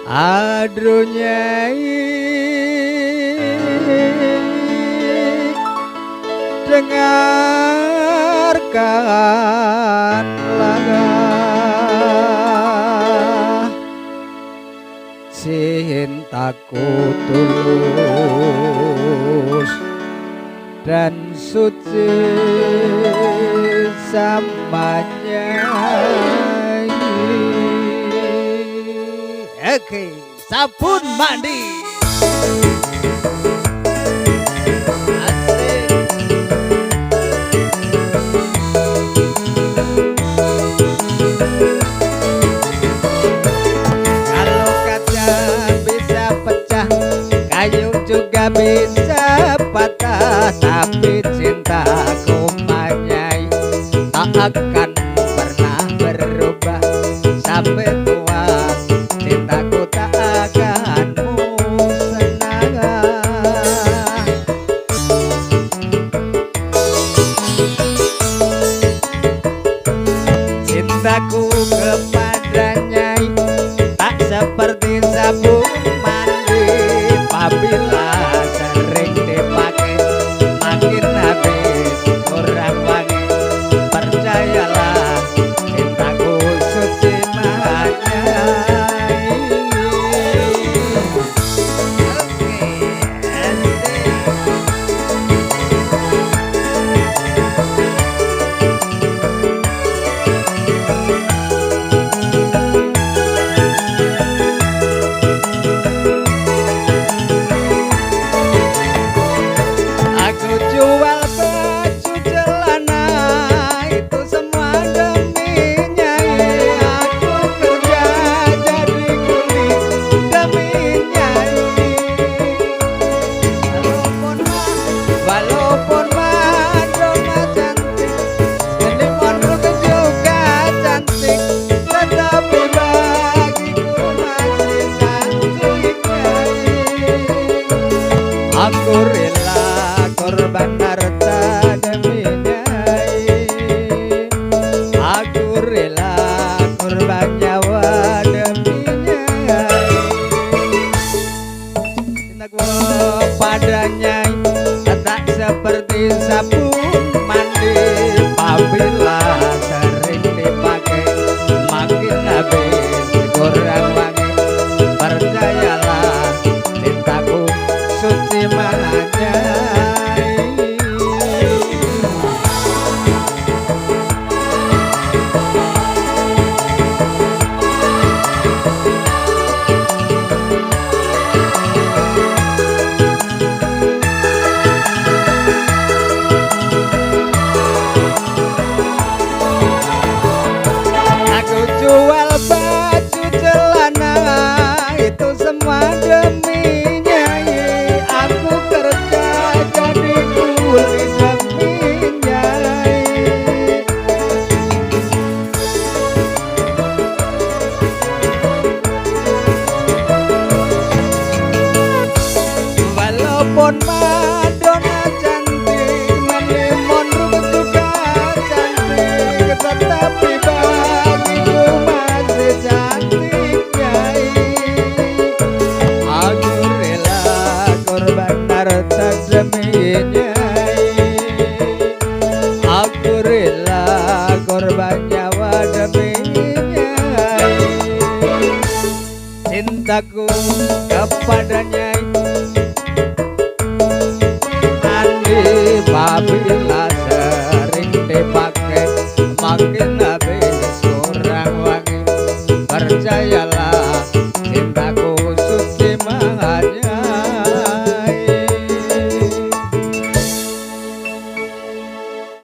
Aduh Nyai, dengarkanlah cintaku tulus dan suci sama Nyai. Oke, sabun mandi. Asik. Kalau kaca bisa pecah, kayu juga bisa patah, tapi cintaku Nyai tak akan pernah berubah sampai tua. Cintaku tak akan musnah. Cintaku kepada Nyai tak seperti sabun mandi, apabila sering dipakai makin habis kurang wangi. Percayalah cintaku suci Nyai. Aku jual baju celana itu semua demi Nyai. Aku kerja jadi kuli demi Nyai. Walaupun Madonna cantik, ini Mondruk juga cantik, tetapi bagiku masih cantik Nyai. Aku rela korban harta demi Nyai. Aku rela korban nyawa demi Nyai. Cintaku pada Nyai tak seperti sabun mandi, apabila sering dipakai makin habis kurang wangi. Percayalah cintaku suci Nyai. Aku jual baju celana itu semua demi Nyai. Aku kerja jadi kuli demi Nyai. Walaupun Madonna cantik, Mondruk juga cantik, tetapi bagiku masih cantik Nyai. Aku rela korban harta demi Nyai. Aku rela korban nyawa demi Nyai. Cintaku kepada Nyai apabila sering dipakai makin habis kurang wangi. Percayalah cintaku suci Nyai.